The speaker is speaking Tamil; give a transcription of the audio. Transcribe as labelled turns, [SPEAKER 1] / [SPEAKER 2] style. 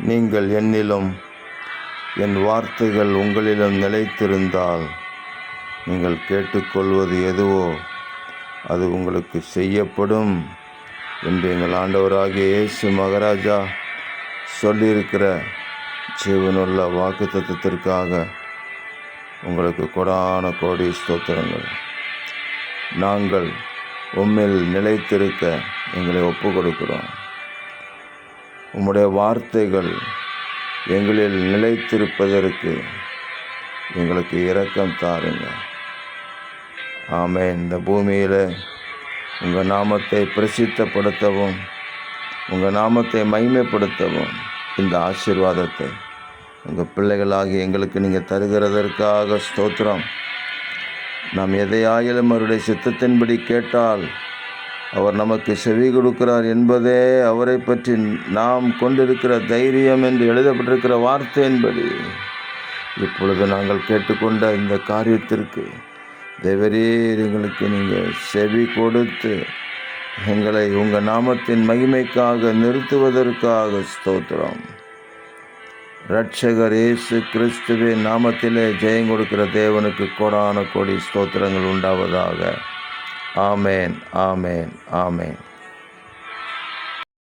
[SPEAKER 1] நீங்கள் என்னிலும் என் வார்த்தைகள் உங்களிடம் நிலைத்திருந்தால் நீங்கள் கேட்டுக்கொள்வது எதுவோ அது உங்களுக்கு செய்யப்படும் என்று எங்கள் ஆண்டவராகிய இயேசு மகாராஜா சொல்லியிருக்கிற ஜீவனுள்ள வாக்குத்தத்தத்திற்காக உங்களுக்கு கொடான கோடி ஸ்தோத்திரங்கள். நாங்கள் உம்மில் நிலைத்திருக்க எங்களை ஒப்பு கொடுக்கிறோம். உம்முடைய வார்த்தைகள் எங்களில் நிலைத்திருப்பதற்கு எங்களுக்கு இரக்கம் தாருங்க. ஆமென். இந்த பூமியில் உங்கள் நாமத்தை பிரசித்தப்படுத்தவும் உங்கள் நாமத்தை மகிமைப்படுத்தவும் இந்த ஆசீர்வாதத்தை உங்கள் பிள்ளைகளாகி எங்களுக்கு நீங்கள் தருகிறதற்காக ஸ்தோத்திரம். நாம் எதையாயிலும் அவருடைய சித்தத்தின்படி கேட்டால் அவர் நமக்கு செவி கொடுக்கிறார் என்பதே அவரை பற்றி நாம் கொண்டிருக்கிற தைரியம் என்று எழுதப்பட்டிருக்கிற வார்த்தையின்படி இப்பொழுது நாங்கள் கேட்டுக்கொண்ட இந்த காரியத்திற்கு தேவரீர் எங்களுக்கு நீங்கள் செவி கொடுத்து எங்களை உங்கள் நாமத்தின் மகிமைக்காக நிறுத்துவதற்காக ஸ்தோத்திரம். இரட்சகர் இயேசு கிறிஸ்துவின் நாமத்திலே ஜெயம் கொடுக்கிற தேவனுக்கு கோடான கோடி ஸ்தோத்திரங்கள் உண்டாவதாக. ஆமேன், ஆமேன், ஆமேன்.